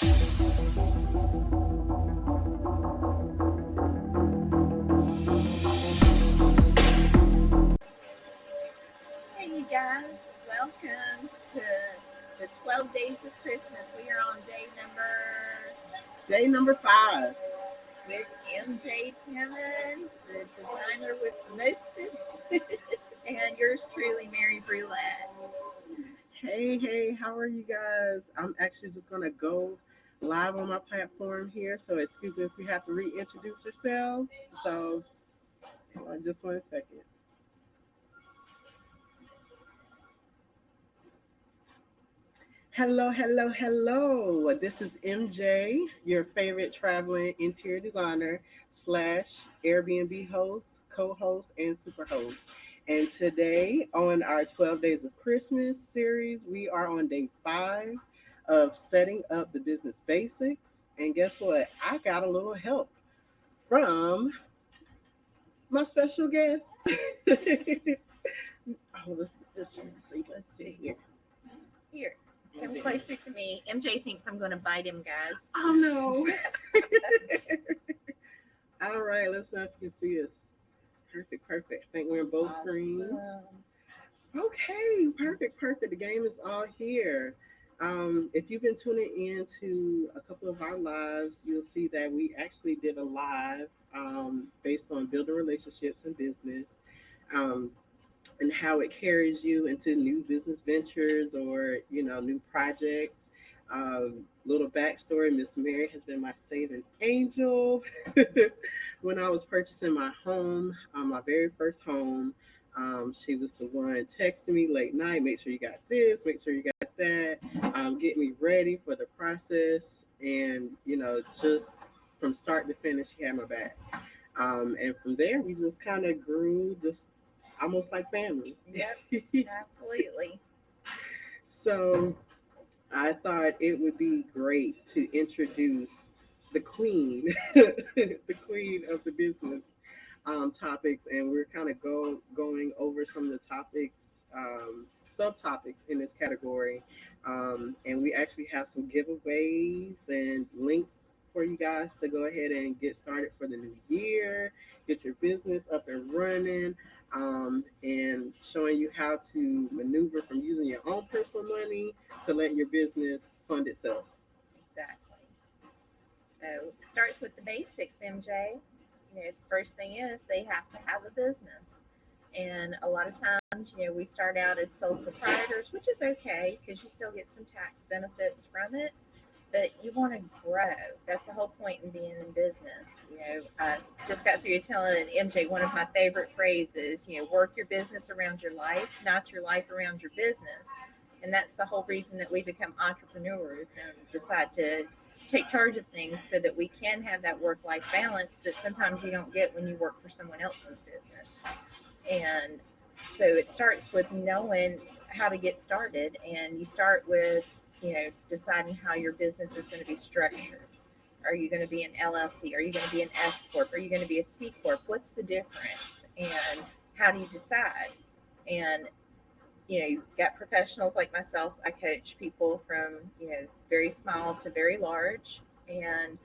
Hey, you guys, welcome to the 12 Days of Christmas. We are on Day number 5. with MJ Timmons, the designer with the mostest, and yours truly, Mary Brulette. Hey, how are you guys? I'm actually just going to go live on my platform here. So, excuse me if we have to reintroduce ourselves. So, just 1 second. Hello. This is MJ, your favorite traveling interior designer slash Airbnb host, co-host, and super host. And today on our 12 Days of Christmas series, we are on day 5 of setting up the business basics. And guess what? I got a little help from my special guest. Oh, let's see here. Here, come closer to me. MJ thinks I'm going to bite him, guys. Oh no. All right, let's know if you can see us. Perfect. I think we're in both screens. Okay, perfect. The game is all here. If you've been tuning in to a couple of our lives, you'll see that we actually did a live based on building relationships and business. Um, and how it carries you into new business ventures or new projects. Little backstory: Miss Mary has been my saving angel when I was purchasing my home, my very first home. She was the one texting me late night, make sure you got this, make sure you got that, get me ready for the process, and just from start to finish, she had my back. And from there, we just kind of grew, just almost like family. Yep, absolutely. So I thought it would be great to introduce the queen, the queen of the business topics, and we're kind of going over some of the topics, subtopics in this category, and we actually have some giveaways and links for you guys to go ahead and get started for the new year, get your business up and running, and showing you how to maneuver from using your own personal money to letting your business fund itself. Exactly. So it starts with the basics, MJ. The first thing is they have to have a business. And a lot of times, we start out as sole proprietors, which is okay because you still get some tax benefits from it. But you want to grow. That's the whole point in being in business. I just got through telling MJ one of my favorite phrases, work your business around your life, not your life around your business. And that's the whole reason that we become entrepreneurs and decide to take charge of things so that we can have that work life balance that sometimes you don't get when you work for someone else's business. And so it starts with knowing how to get started, and you start with deciding how your business is going to be structured. Are you going to be an LLC? Are you going to be an S corp? Are you going to be a C corp? What's the difference? And how do you decide? And you've got professionals like myself. I coach people from very small to very large, and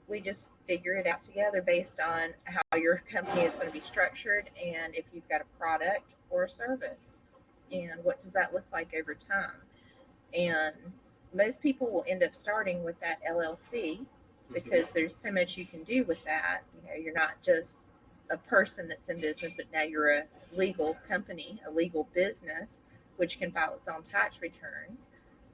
we just figure it out together based on how your company is going to be structured and if you've got a product or a service and what does that look like over time. And most people will end up starting with that LLC because there's so much you can do with that. You're not just a person that's in business, but now you're a legal company, a legal business, which can file its own tax returns.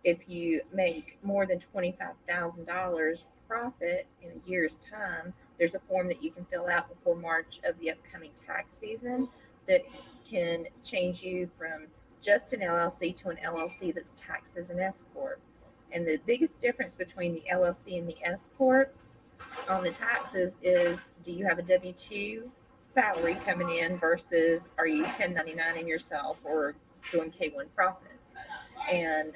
If you make more than $25,000 profit in a year's time, there's a form that you can fill out before March of the upcoming tax season that can change you from just an LLC to an LLC that's taxed as an S corp. And the biggest difference between the LLC and the S corp on the taxes is, do you have a W-2 salary coming in versus are you 1099 in yourself or doing K1 profits? And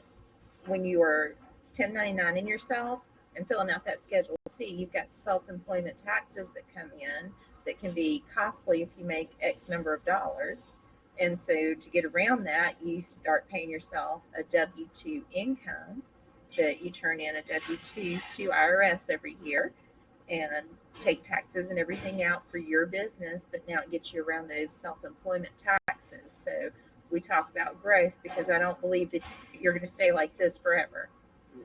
when you are 1099 in yourself and filling out that Schedule C, you've got self-employment taxes that come in that can be costly if you make X number of dollars. And so to get around that, you start paying yourself a W-2 income. that you turn in a W-2 to IRS every year and take taxes and everything out for your business, but now it gets you around those self-employment taxes. So we talk about growth because I don't believe that you're going to stay like this forever.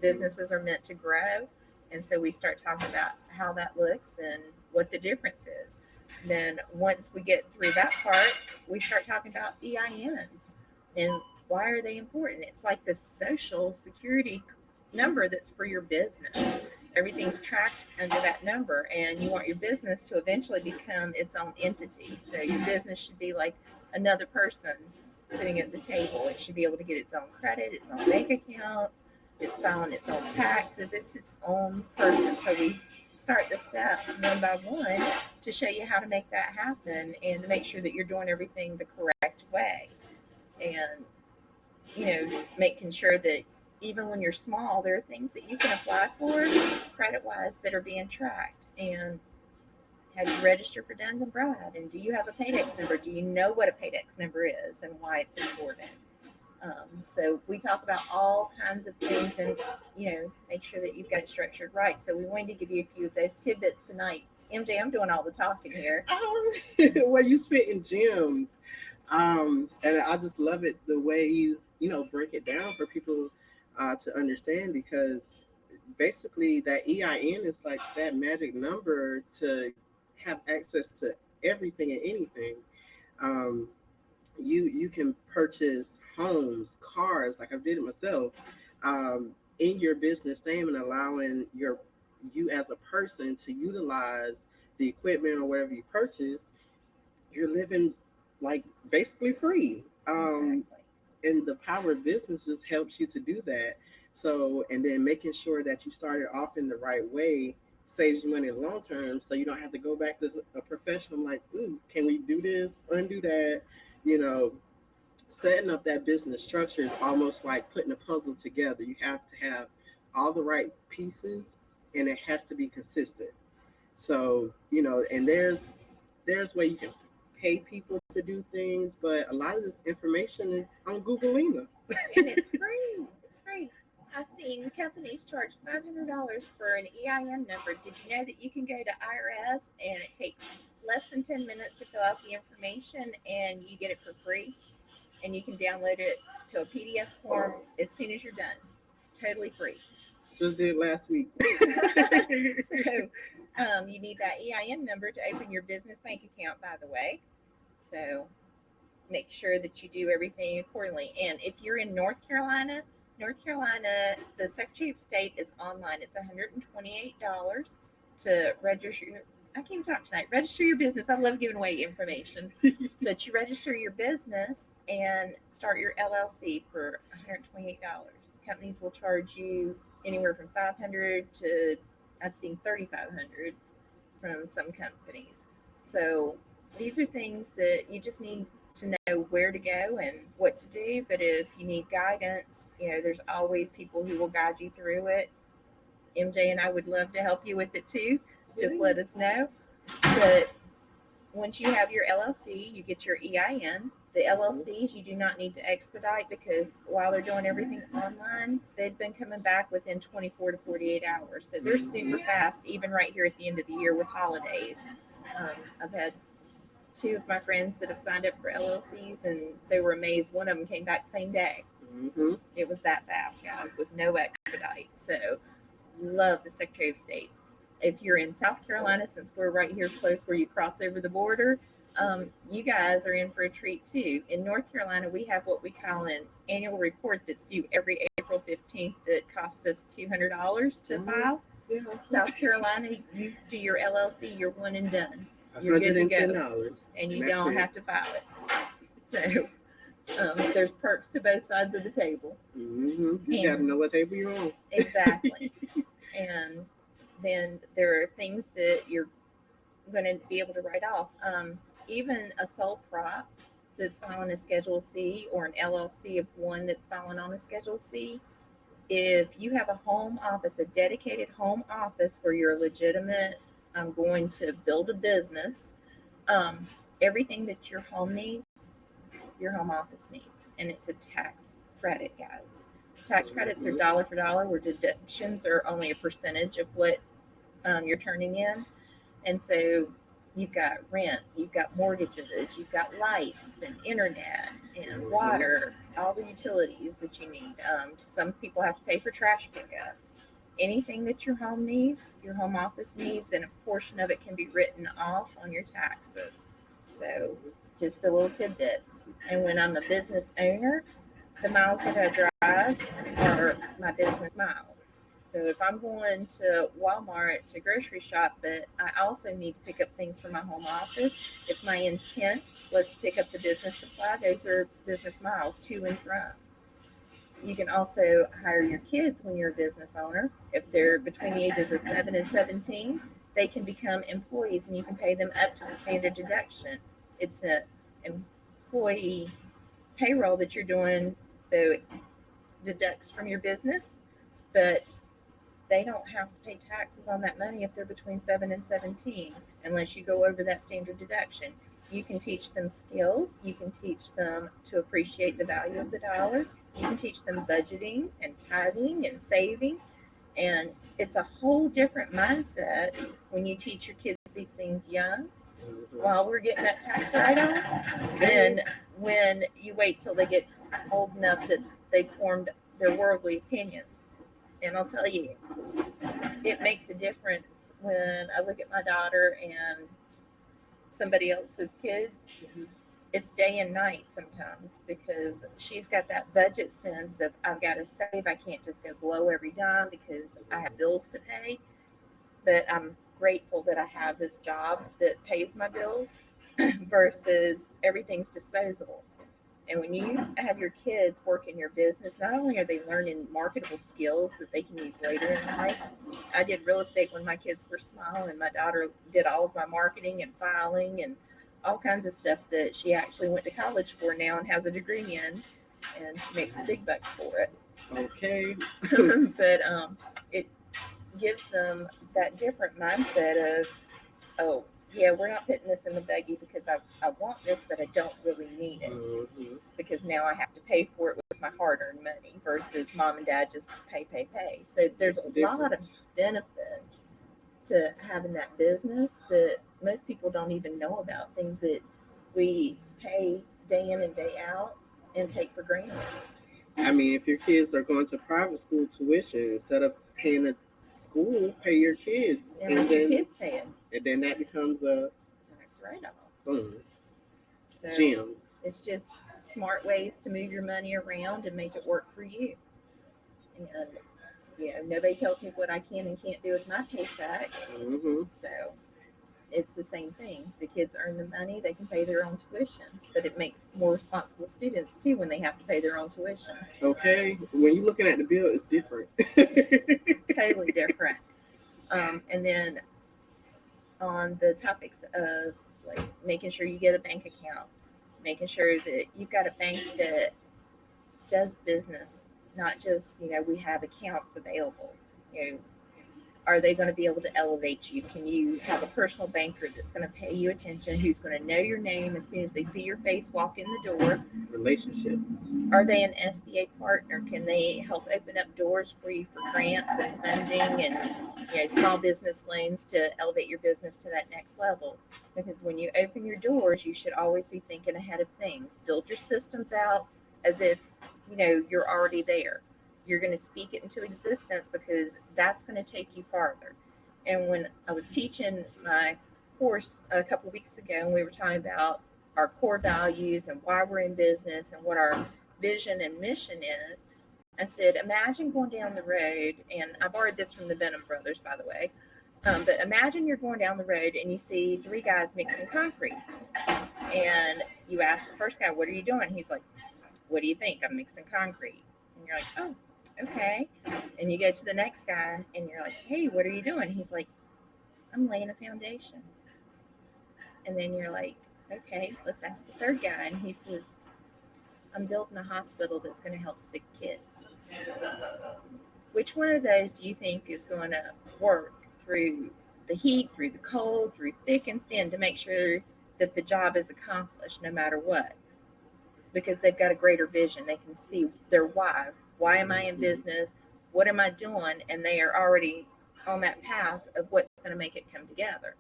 Businesses are meant to grow, and so we start talking about how that looks and what the difference is. Then once we get through that part, we start talking about EINs and why are they important. It's like the social security number that's for your business. Everything's tracked under that number, and you want your business to eventually become its own entity. So your business should be like another person sitting at the table. It should be able to get its own credit, its own bank accounts, it's filing its own taxes, it's its own person. So we start the steps one by one to show you how to make that happen and to make sure that you're doing everything the correct way. And, making sure that even when you're small, there are things that you can apply for credit wise that are being tracked. And have you registered for Duns and Brad? And do you have a Paydex number? Do you know what a Paydex number is and why it's important? So we talk about all kinds of things and, make sure that you've got it structured right. So we wanted to give you a few of those tidbits tonight. MJ, I'm doing all the talking here. Well, you spitting gems. And I just love it the way you break it down for people to understand, because basically that EIN is like that magic number to have access to everything and anything. Um, you can purchase homes, cars, like I did it myself, in your business name, and allowing you as a person to utilize the equipment or whatever you purchase. You're living like basically free. Exactly. And the power of business just helps you to do that. So, and then making sure that you started off in the right way saves you money in the long term. So you don't have to go back to a professional like, ooh, can we do this, undo that? You know, setting up that business structure is almost like putting a puzzle together. You have to have all the right pieces, and it has to be consistent. So, and there's where you can pay people to do things, but a lot of this information is on Googlina. And it's free. It's free. I've seen companies charge $500 for an EIN number. Did you know that you can go to IRS and it takes less than 10 minutes to fill out the information and you get it for free? And you can download it to a PDF form as soon as you're done. Totally free. Just did last week. So you need that EIN number to open your business bank account, by the way. So make sure that you do everything accordingly. And if you're in North Carolina, the Secretary of State is online. It's $128 to register. I can't talk tonight. Register your business. I love giving away information. But you register your business and start your LLC for $128. Companies will charge you anywhere from $500 to, I've seen $3,500 from some companies. So these are things that you just need to know where to go and what to do. But if you need guidance, there's always people who will guide you through it. MJ and I would love to help you with it too. Just let us know. But once you have your LLC, you get your EIN. The LLCs, you do not need to expedite because while they're doing everything online, they've been coming back within 24 to 48 hours. So they're super fast, even right here at the end of the year with holidays. I've had two of my friends that have signed up for LLCs, and they were amazed. One of them came back same day. Mm-hmm. It was that fast, guys, with no expedite. So love the Secretary of State. If you're in South Carolina, since we're right here close where you cross over the border, you guys are in for a treat too. In North Carolina, we have what we call an annual report that's due every April 15th that costs us $200 to file. Yeah. South Carolina, you do your LLC, you're one and done. You're good to go, and you don't have to file it. So there's perks to both sides of the table. Mm-hmm. You got to know what table you're on. Exactly. And then there are things that you're going to be able to write off. Even a sole prop that's filing a Schedule C or an LLC of one that's filing on a Schedule C, if you have a home office, a dedicated home office where you're legitimate, I'm going to build a business, everything that your home needs, your home office needs. And it's a tax credit, guys. Tax credits are dollar for dollar, where deductions are only a percentage of what you're turning in. And so you've got rent, you've got mortgages, you've got lights and internet and water, all the utilities that you need. Some people have to pay for trash pickup. Anything that your home needs, your home office needs, and a portion of it can be written off on your taxes. So just a little tidbit. And when I'm a business owner, the miles that I drive are my business miles. So if I'm going to Walmart to grocery shop, but I also need to pick up things for my home office, if my intent was to pick up the business supply, those are business miles to and from. You can also hire your kids when you're a business owner. If they're between the ages of 7 and 17, they can become employees and you can pay them up to the standard deduction. It's an employee payroll that you're doing, so it deducts from your business, but they don't have to pay taxes on that money if they're between 7 and 17 unless you go over that standard deduction. You can teach them skills. You can teach them to appreciate the value of the dollar. You can teach them budgeting and tithing and saving. And it's a whole different mindset when you teach your kids these things young while we're getting that tax write-off than when you wait till they get old enough that they've formed their worldly opinions. And I'll tell you, it makes a difference when I look at my daughter and somebody else's kids. It's day and night sometimes because she's got that budget sense of I've got to save. I can't just go blow every dime because I have bills to pay. But I'm grateful that I have this job that pays my bills versus everything's disposable. And when you have your kids work in your business, not only are they learning marketable skills that they can use later in life. I did real estate when my kids were small, and my daughter did all of my marketing and filing and all kinds of stuff that she actually went to college for now and has a degree in, and she makes the big bucks for it. Okay. But it gives them that different mindset of, oh, yeah, we're not putting this in the buggy because I want this, but I don't really need it. Because now I have to pay for it with my hard-earned money versus mom and dad just pay. So there's a lot of benefits to having that business that most people don't even know about, things that we pay day in and day out and take for granted. I mean, if your kids are going to private school tuition, instead of paying a school, pay your kids. And let your kids pay it. And then that becomes a tax write-off. Boom. So Gems. it's just smart ways to move your money around and make it work for you. And nobody tells me what I can and can't do with my paycheck. So it's the same thing. The kids earn the money, they can pay their own tuition, but it makes more responsible students too when they have to pay their own tuition. Okay, when you're looking at the bill, it's different. Totally different. And then on the topics of like making sure you get a bank account, making sure that you've got a bank that does business, not just, we have accounts available. Are they going to be able to elevate you? Can you have a personal banker that's going to pay you attention, who's going to know your name as soon as they see your face walk in the door? Relationships. Are they an SBA partner? Can they help open up doors for you for grants and funding and small business loans to elevate your business to that next level? Because when you open your doors, you should always be thinking ahead of things. Build your systems out as if you're already there. You're going to speak it into existence because that's going to take you farther. And when I was teaching my course a couple of weeks ago, and we were talking about our core values and why we're in business and what our vision and mission is, I said, imagine going down the road, and I borrowed this from the Benham brothers, by the way, but imagine you're going down the road and you see three guys mixing concrete. And you ask the first guy, what are you doing? He's like, what do you think? I'm mixing concrete. And you're like, oh, okay. And you go to the next guy and you're like, hey, what are you doing? He's like, I'm laying a foundation. And then you're like, okay, let's ask the third guy. And he says, I'm building a hospital that's going to help sick kids. Which one of those do you think is going to work through the heat, through the cold, through thick and thin to make sure that the job is accomplished no matter what? Because they've got a greater vision. They can see their why Why am I in business? What am I doing? And they are already on that path of what's going to make it come together.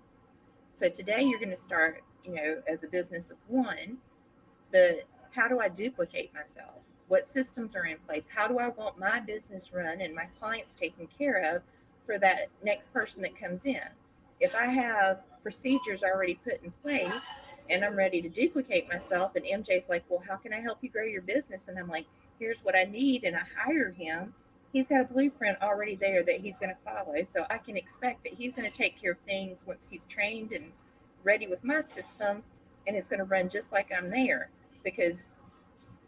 So today you're going to start, as a business of one, but how do I duplicate myself? What systems are in place? How do I want my business run and my clients taken care of for that next person that comes in? If I have procedures already put in place and I'm ready to duplicate myself, and MJ's like, well, how can I help you grow your business? And I'm like, here's what I need. And I hire him. He's got a blueprint already there that he's going to follow. So I can expect that he's going to take care of things once he's trained and ready with my system, and it's going to run just like I'm there. Because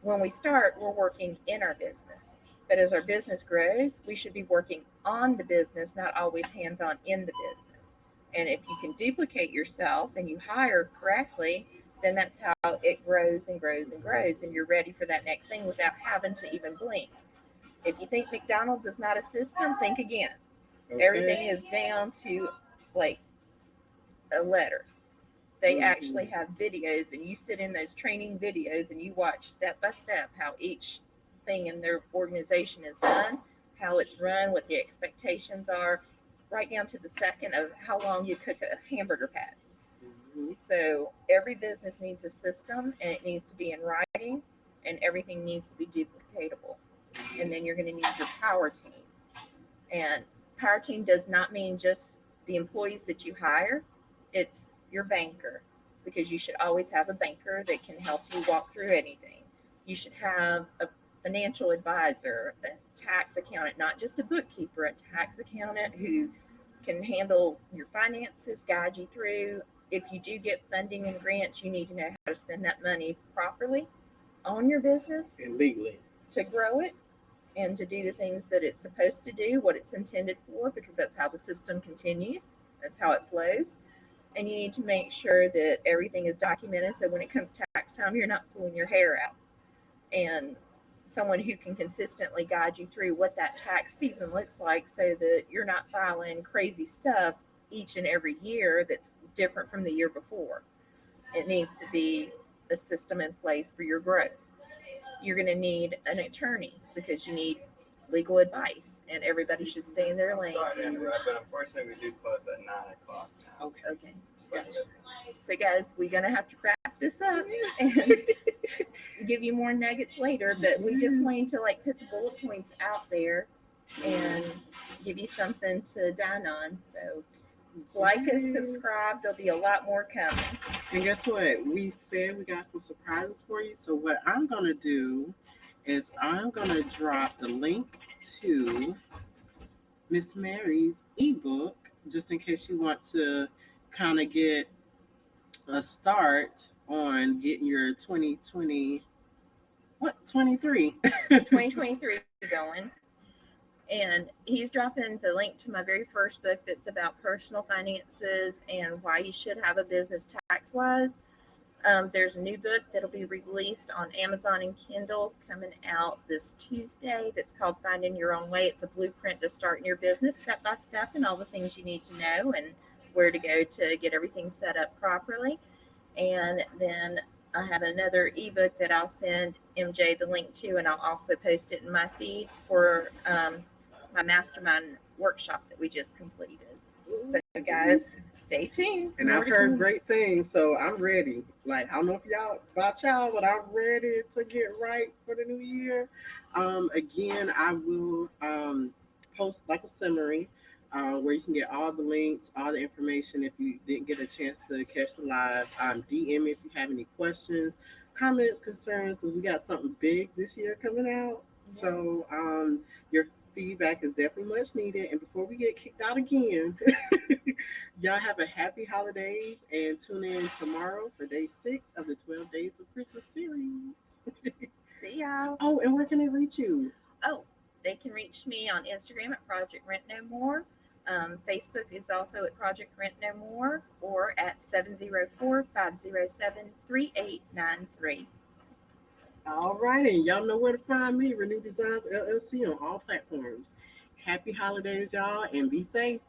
when we start, we're working in our business. But as our business grows, we should be working on the business, not always hands-on in the business. And if you can duplicate yourself and you hire correctly, then that's how it grows and grows and grows. And you're ready for that next thing without having to even blink. If you think McDonald's is not a system, think again. Okay. Everything is down to like a letter. They actually have videos, and you sit in those training videos and you watch step by step how each thing in their organization is done, how it's run, what the expectations are, right down to the second of how long you cook a hamburger patty. So every business needs a system, and it needs to be in writing, and everything needs to be duplicatable. And then you're going to need your power team. And power team does not mean just the employees that you hire. It's your banker, because you should always have a banker that can help you walk through anything. You should have a financial advisor, a tax accountant, not just a bookkeeper, a tax accountant who can handle your finances, guide you through. If you do get funding and grants, you need to know how to spend that money properly on your business and legally to grow it and to do the things that it's supposed to do, what it's intended for, because that's how the system continues. That's how it flows. And you need to make sure that everything is documented, so when it comes tax time, you're not pulling your hair out. And someone who can consistently guide you through what that tax season looks like, so that you're not filing crazy stuff each and every year that's different from the year before. It needs to be a system in place for your growth. You're going to need an attorney, because you need legal advice, and everybody should stay in their lane. Sorry to interrupt, but unfortunately we do close at 9 o'clock now. Okay. So guys, we're going to have to wrap this up and give you more nuggets later, but we just wanted to put the bullet points out there and give you something to dine on. So like us, subscribe. There'll be a lot more coming. And guess what? We said we got some surprises for you. So what I'm going to do is I'm going to drop the link to Miss Mary's ebook, just in case you want to kind of get a start on getting your 2023 going. And he's dropping the link to my very first book that's about personal finances and why you should have a business tax-wise. There's a new book that'll be released on Amazon and Kindle coming out this Tuesday that's called Finding Your Own Way. It's a blueprint to starting your business step by step and all the things you need to know and where to go to get everything set up properly. And then I have another ebook that I'll send MJ the link to, and I'll also post it in my feed for my mastermind workshop that we just completed. So guys, stay tuned. And I've heard great things, so I'm ready. I don't know if about y'all, but I'm ready to get right for the new year. Again, I will post a summary where you can get all the links, all the information. If you didn't get a chance to catch the live, DM me if you have any questions, comments, concerns, because we got something big this year coming out. Yeah. So your feedback is definitely much needed. And before we get kicked out again, y'all have a happy holidays and tune in tomorrow for day 6 of the 12 Days of Christmas series. See y'all. Oh, and where can they reach you? Oh, they can reach me on Instagram at Project Rent No More. Facebook is also at Project Rent No More, or at 704-507-3893. All right, and y'all know where to find me, Renew Designs LLC, on all platforms. Happy holidays, y'all, and be safe.